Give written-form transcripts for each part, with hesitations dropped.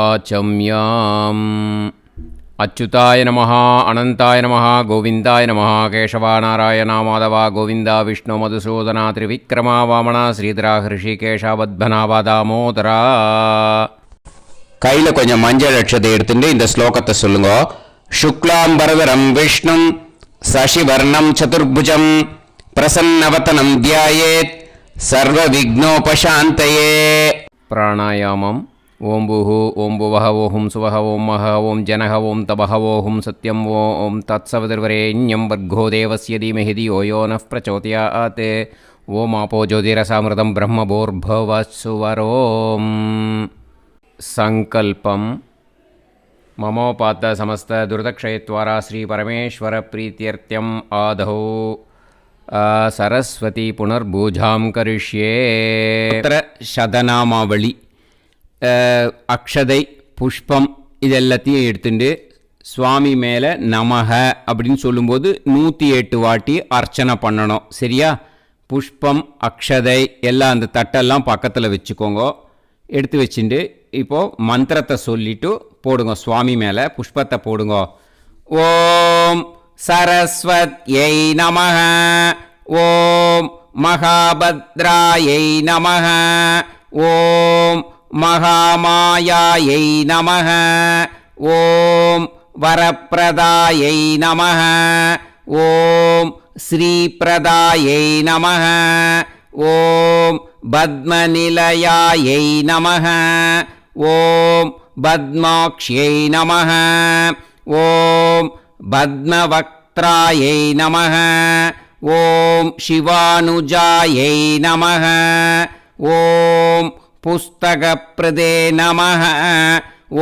ஆச்சம்யாம். அச்சுதாய நமஹ, அனந்தாய நமஹ, கோவிந்தாய நமஹ. கேசவா நாராயணா மாதவா கோவிந்தா விஷ்ணு மதுசூதனா திரிவிக்ரமா வாமனா ஸ்ரீதரா ஹிருஷிகேஷா பத்மநாபா தாமோதரா. கையில் கொஞ்சம் மஞ்சள் அட்சதை எடுத்துட்டு இந்த ஸ்லோகத்தை சொல்லுங்க. சுக்லாம் பரதரம் விஷ்ணும் சசிவர்ணம் சதுர்புஜம் பிரசன்னவதனம் தியாயேத் சர்வ விக்னோபசாந்தயே. பிராணாயாமம். ஓம் பூஹு ஓம் புவஹ ஓம் சுவஹ ஓம் மஹ ஓம் ஜனஹ ஓம் தபஹ ஓம் சத்யம் ஓம் தத்சவதிர்வரேண்யம் வர்கோ தேவஸ்ய தீமஹி தியோ யோ நः பிரச்சோதயாத். ஓம் ஆபோ ஜோதிரசாமிருதம் பிரம்மபூர்பவஸ்சுவரோம். சங்கல்பம். மமோபாத்த சமஸ்த துரிதக்ஷயத்வாரா ஸ்ரீ பரமேஸ்வர பிரீத்தியர்த்தியம் ஆதௌ சரஸ்வதி புனர்பூஜாம் கரிஷ்யே. சதநாமாவளி, அக்ஷதை, புஷ்பம் இதெல்லாத்தையும் எடுத்துட்டு சுவாமி மேலே நமக அப்படின்னு சொல்லும்போது 108 வாட்டி அர்ச்சனை பண்ணணும். சரியா? புஷ்பம் அக்ஷதை எல்லாம் அந்த தட்டெல்லாம் பக்கத்தில் வச்சுக்கோங்க. எடுத்து வச்சுட்டு இப்போது மந்திரத்தை சொல்லிவிட்டு போடுங்க. சுவாமி மேலே புஷ்பத்தை போடுங்க. ஓம் சரஸ்வத்யை நமஹ, ஓம் மகாபத்ராயை நமஹ, ஓம் மகாமாயாயை நமஹ, ஓம் வரப்பிரதாயை நமஹ, ஓம் ஸ்ரீபிரதாயை நமஹ, ஓம் பத்மநிலயாயை நமஹ, ஓம் பத்மாக்ஷ்யை நமஹ, ஓம் பத்மவக்த்ராயை நமஹ, ஓம் சிவானுஜாயை நமஹ, ஓம் புஸ்தகப்ரதே நமஹ,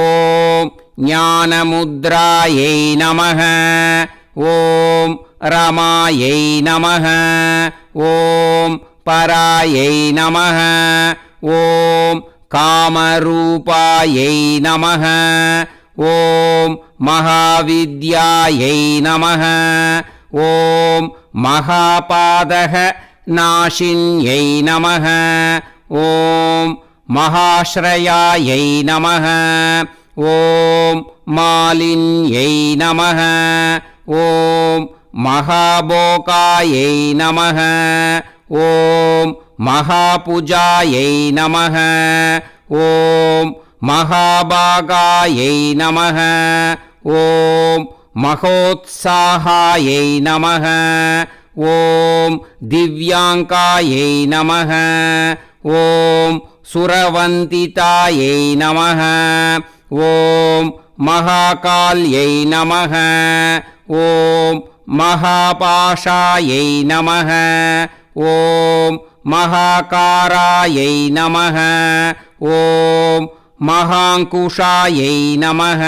ஓம் ஞானமுத்ராயை நமஹ, ஓம் ரமாயை நமஹ, ஓம் பராயை நமஹ, ஓம் காமரூபாயை நமஹ, ஓம் மகாவித்யாயை நமஹ, ஓம் மகாபாதக நாசின்யை நமஹ, ஓம் மகாஸ்ரயாயை நமஹ, ஓம் மாலின்யை நமஹ, ஓம் மகாபோகாயை நமஹ, ஓம் மகாபூஜாயை நமஹ, ஓம் மகாபாகாயை நமஹ, ஓம் மகோத்சாகாயை நமஹ, ஓம் திவ்யாங்காயை நமஹ, ஓம் சுரவந்திதாயை நமஹ, ஓம் மகாகால்யை நமஹ, ஓம் மகாபாஷாயை நமஹ, ஓம் மகாகாராயை நமஹ, ஓம் மகாங்குஷாயை நமஹ,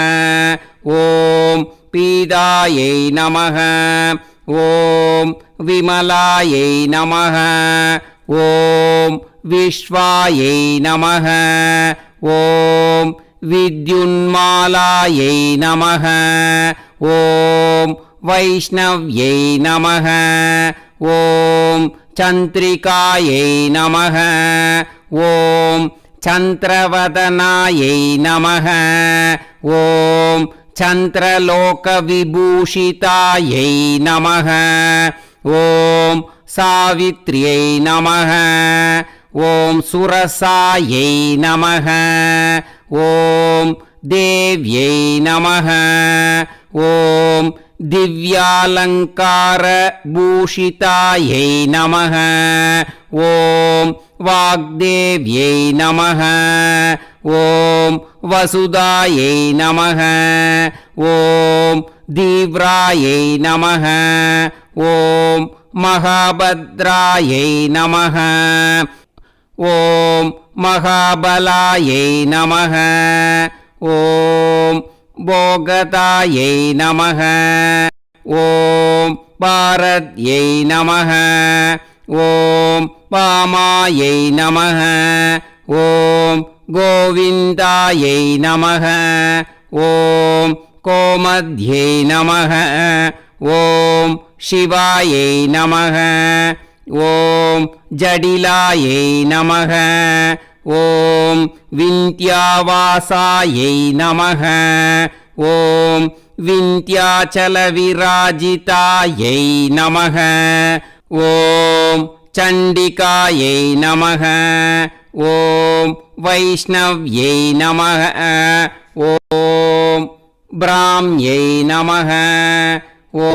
ஓம் பீதாயை நமஹ, ஓம் விமலாயை நமஹ, ஓம் விஸ்வாயை நமஹ, ஓம் வித்யுன்மாலாயை நமஹ, ஓம் வைஷ்ணவ்யை நமஹ, ஓம் சந்திரிகாயை நமஹ, ஓம் சந்திரவதனாயை நமஹ, ஓம் சந்திரலோகவிபூஷிதாயை நமஹ, ஓம் சாவித்ரியை நமஹ, ஓம் சுரசாயை நமஹ, ஓம் தேவ்யை நமஹ, ஓம் திவ்யாலங்கார பூஷிதாயை நமஹ, ஓம் வாக்தேவ்யை நமஹ, ஓம் வசுதாயை நமஹ, ஓம் தீவ்ராயை நமஹ, ஓம் மகாபத்ராயை நமஹ, ஓம் மகாபலாயை நமஹ, ஓம் போகதாயை நமஹ, ஓம் பாரத்யை நமஹ, ஓம் பாமாயை நமஹ, ஓம் கோவிந்தாயை நமஹ, ஓம் கோமத்யை நமஹ, ஓம் சிவாயை நமஹ, ஓம் ஜடிலாயை நமஹ, ॐ विन्त्यावासायै नमः ॐ विन्त्याचलविराजितायै नमः ॐ चण्डिकायै नमः ॐ वैष्णव्यै नमः ॐ ब्राह्म्यै नमः ॐ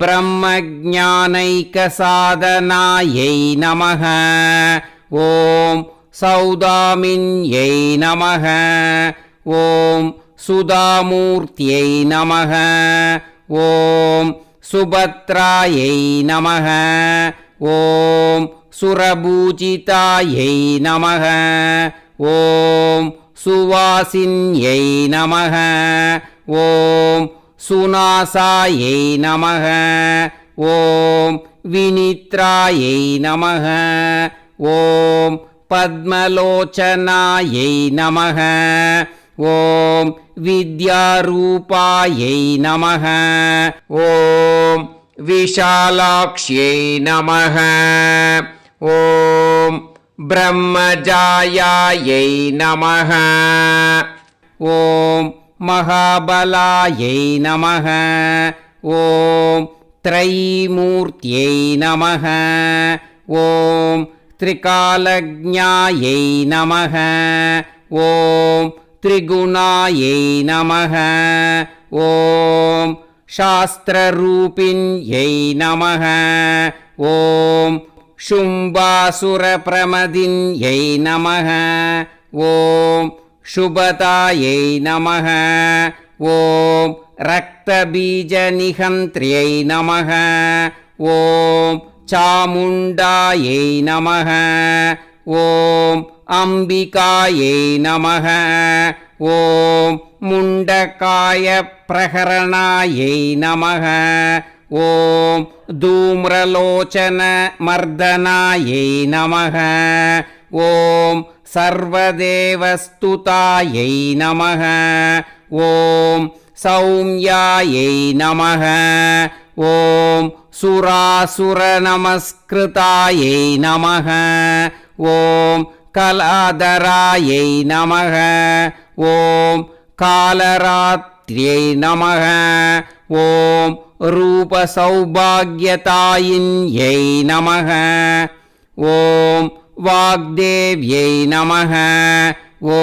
ब्रह्मज्ञानैकसाधनायै नमः ॐ सौदामिन्यै नमः ॐ सुधामूर्त्यै नमः ॐ सुभद्रायै नमः ॐ सुरपूजितायै नमः ॐ सुवासिन्यै नमः ॐ सुनासायै नमः ॐ विनित्रायै नमः ॐ पद्मलोचनायै नमः ॐ विद्यारूपायै नमः ॐ विशालाक्ष्यै नमः ॐ ब्रह्मजायायै नमः ॐ महाबलायै नमः ॐ त्रयीमूर्त्यै नमः ॐ त्रिकालज्ञायै नमः ॐ त्रिगुणायै नमः ॐ शास्त्ररूपिण्यै नमः ॐ शुम्भासुरप्रमदिन्यै नमः ॐ शुभतायै नमः ॐ रक्तबीजनिहन्त्र्यै नमः ॐ चामुण्डायै नमः ॐ अम्बिकायै नमः ॐ मुण्डकायप्रहरणायै नमः ॐ धूम्रलोचनमर्दनायै नमः ॐ सर्वदेवस्तुतायै नमः ॐ सौम्यायै नमः ॐ सुरासुरनमस्कृतायै नमः ॐ कलाधरायै नमः ॐ कालरात्र्यै नमः ॐ रूपसौभाग्यतायिन्यै नमः ॐ वाग्देव्यै नमः ॐ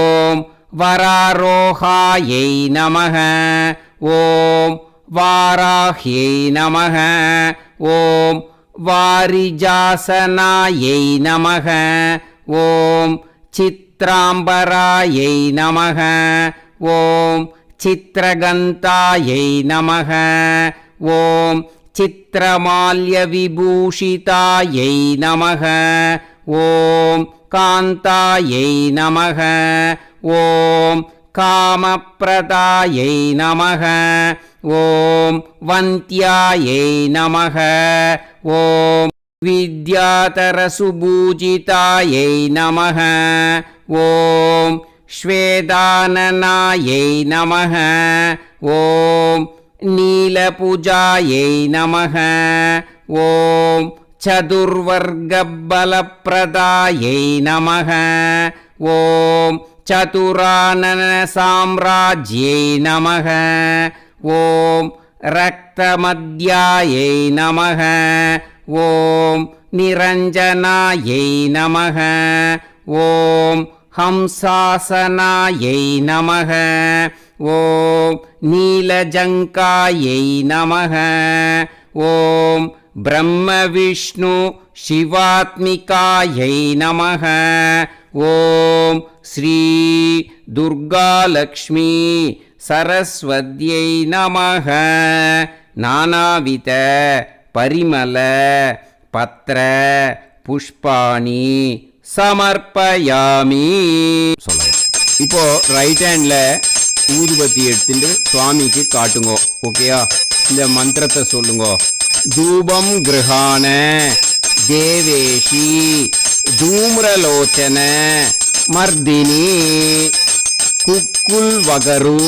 वरारोहायै नमः ॐ वाराह्यै नमः ॐ वारिजासनायै नमः ॐ चित्राम्बरायै नमः ॐ चित्रगन्तायै नमः ॐ चित्रमाल्यविभूषितायै नमः ॐ कान्तायै नमः ॐ कामप्रदायै नमः ॐ वन्त्यायै नमः ॐ विद्याधरसुपूजितायै नमः ॐ श्वेताननायै नमः ॐ नीलपूजायै नमः ॐ चतुर्वर्गबलप्रदायै नमः ॐ चतुराननसाम्राज्यै नमः ॐ रक्तमद्यायै नमः ॐ निरञ्जनायै नमः ॐ हंसासनायै नमः ॐ नीलजङ्कायै नमः ॐ ब्रह्मविष्णु शिवात्मिकायै नमः ॐ श्री दुर्गालक्ष्मी सरस्वत्यै नमः नानाविध परिमल पत्र पुष्पाणि समर्पयामि இப்போ ரைட் ஹேண்ட்ல ஊதுபத்தி எடுத்துட்டு சுவாமிக்கு காட்டுங்க. ஓகேயா? இந்த மந்திரத்தை சொல்லுங்க. தூபம் கிருஹான தேவேஷி धूम्रलोचन मर्दिनी कुक्कुल वगरु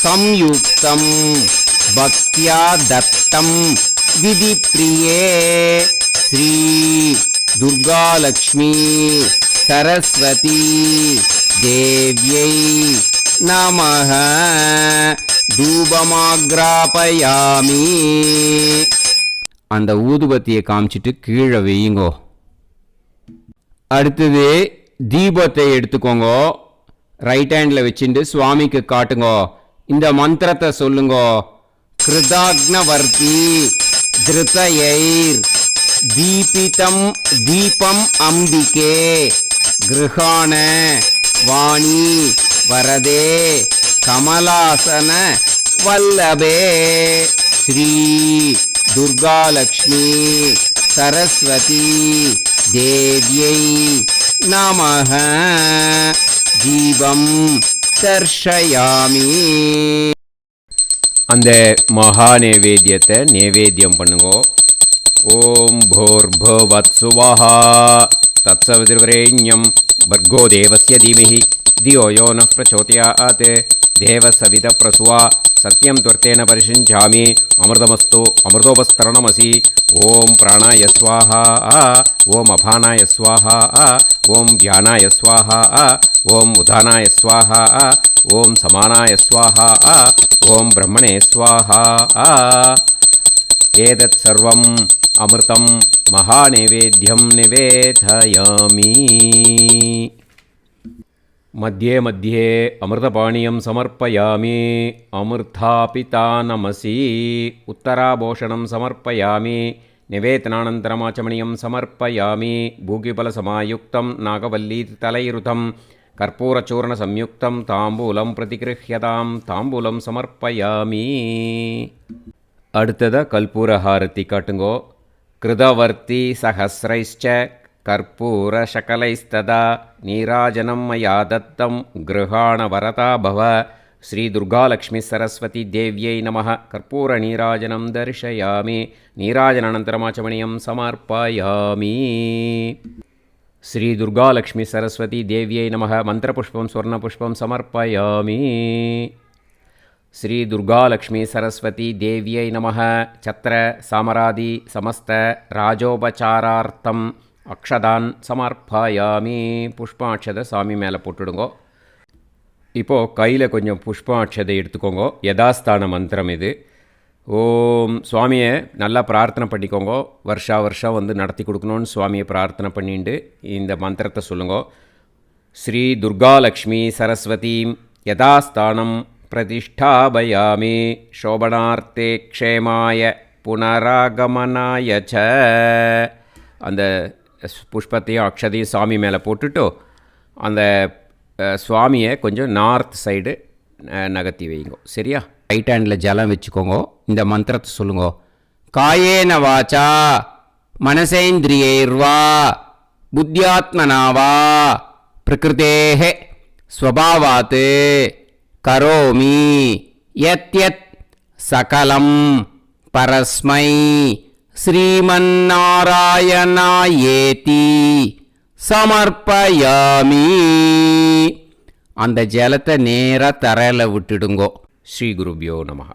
संयुक्तं भक्त्या दत्तं विधि प्रिये श्री दुर्गा लक्ष्मी சரஸ்வதி தேவ்யை நமஹ. தூபமாக்ராபயாமி. அந்த ஊதுபத்தியை காமிச்சிட்டு கீழே வையுங்கோ. அடுத்தது தீபத்தை எடுத்துக்கோங்க. ரைட் ஹேண்டில் வச்சுட்டு சுவாமிக்கு காட்டுங்கோ. இந்த மந்திரத்தை சொல்லுங்கோ. கிருதாக்னவர்த்தி திருதயைர் தீபிதம் தீபம் அம்பிகே கிருஹாண வாணி வரதே கமலாசன வல்லபே. ஸ்ரீ துர்காலக்ஷ்மி சரஸ்வதி தேவ்யை நமஹ. தீபம் தர்ஷயாமி. அந்த மகா நைவேத்தியத்தை நைவேத்தியம் பண்ணுங்கோ. ஓம் பூர்புவத்சுவஹா தத்சவிதுர்வரேண்யம் भर्गो देवस्य धीमहि धियो यो नः प्रचोदयात् देवसवितप्रसुवा सत्यं त्वर्तेन परिषिञ्चामि अमृतमस्तु अमृतोपस्तरणमसि. ओम प्राणाय स्वाहा ओम अपानाय स्वाहा ओम व्यानाय स्वाहा ओम उदानाय स्वाहा ओम समानाय स्वाहा ओम ब्रह्मणे स्वाहा. एतत् सर्वम् अमृतं महानैवेद्यं निवेदयामि. मध्ये मध्ये अमृतपानीयं समर्पयामि. अमृतापितानमसि. उत्तराभूषणं समर्पयामि. निवेदनानन्तरमाचमनीयं समर्पयामि. भूगिफलसमायुक्तं नागवल्लीतलैरुतं कर्पूरचूर्णसंयुक्तं ताम्बूलं प्रतिगृह्यतां ताम्बूलं समर्पयामि. அடுத்ததா கற்பூர ஹாரதி காட்டுங்கோ. கிருதவர்த்தி சஹஸ்ரைஷ்ச கற்பூர சகலைஸ்ததா நீராஜனம் மயா தத்தம் கிருஹாண வரதா பவ. ஸ்ரீ துர்காலக்ஷ்மி சரஸ்வதி தேவ்யை நமः. கற்பூர நீராஜனம் தர்ஷயாமி. நீராஜனானந்தரமாச்சமணியம் சமர்ப்பயாமி. ஸ்ரீ துர்காலக்ஷ்மி சரஸ்வதி தேவ்யை நமः. மந்திரபுஷ்பம் ஸ்வர்ணபுஷ்பம் சமர்ப்பயாமி. श्री दुर्गालक्ष्मी सरस्वती देव्यै नमः. छत्र सामरादि समस्त राजोपचारार्थम अक्षदान समर्पयामि. पुष्पाक्षதை சாமி மேலே போட்டுடுங்கோ. இப்போது கையில் கொஞ்சம் புஷ்பாட்சதை எடுத்துக்கோங்க. யதாஸ்தான மந்திரம் இது. ஓம் சுவாமியை நல்லா பிரார்த்தனை பண்ணிக்கோங்க. வருஷா வருஷம் வந்து நடத்தி கொடுக்கணும்னு சுவாமியை பிரார்த்தனை பண்ணிட்டு இந்த மந்திரத்தை சொல்லுங்கோ. ஸ்ரீ துர்காலக்ஷ்மி சரஸ்வதி யதாஸ்தானம் प्रतिष्ठापयामि. शोभनार्थे क्षेमाय पुनरागमनाय च. அந்த புஷ்பத்தையும் அக்ஷதையும் சாமி மேலே போட்டுட்டு அந்த சுவாமியை கொஞ்சம் நார்த் சைடு நகர்த்தி வைங்க. சரியா? ரைட் ஹேண்டில் ஜலம் வச்சுக்கோங்க. இந்த மந்திரத்தை சொல்லுங்க. காயேன வாச்சா மனசேந்திரியைர்வா புத்தியாத்மனாவா பிரகிருதேஹ ஸ்வபாவாத் கரோமி யத்யத் சகலம் பரஸ்மை ஸ்ரீமன்னாராயணாயேதி சமர்ப்பயாமி. அந்த ஜலத்தை நேராக தரையில் விட்டுடுங்கோ. ஸ்ரீ குருபியோ நமஹ.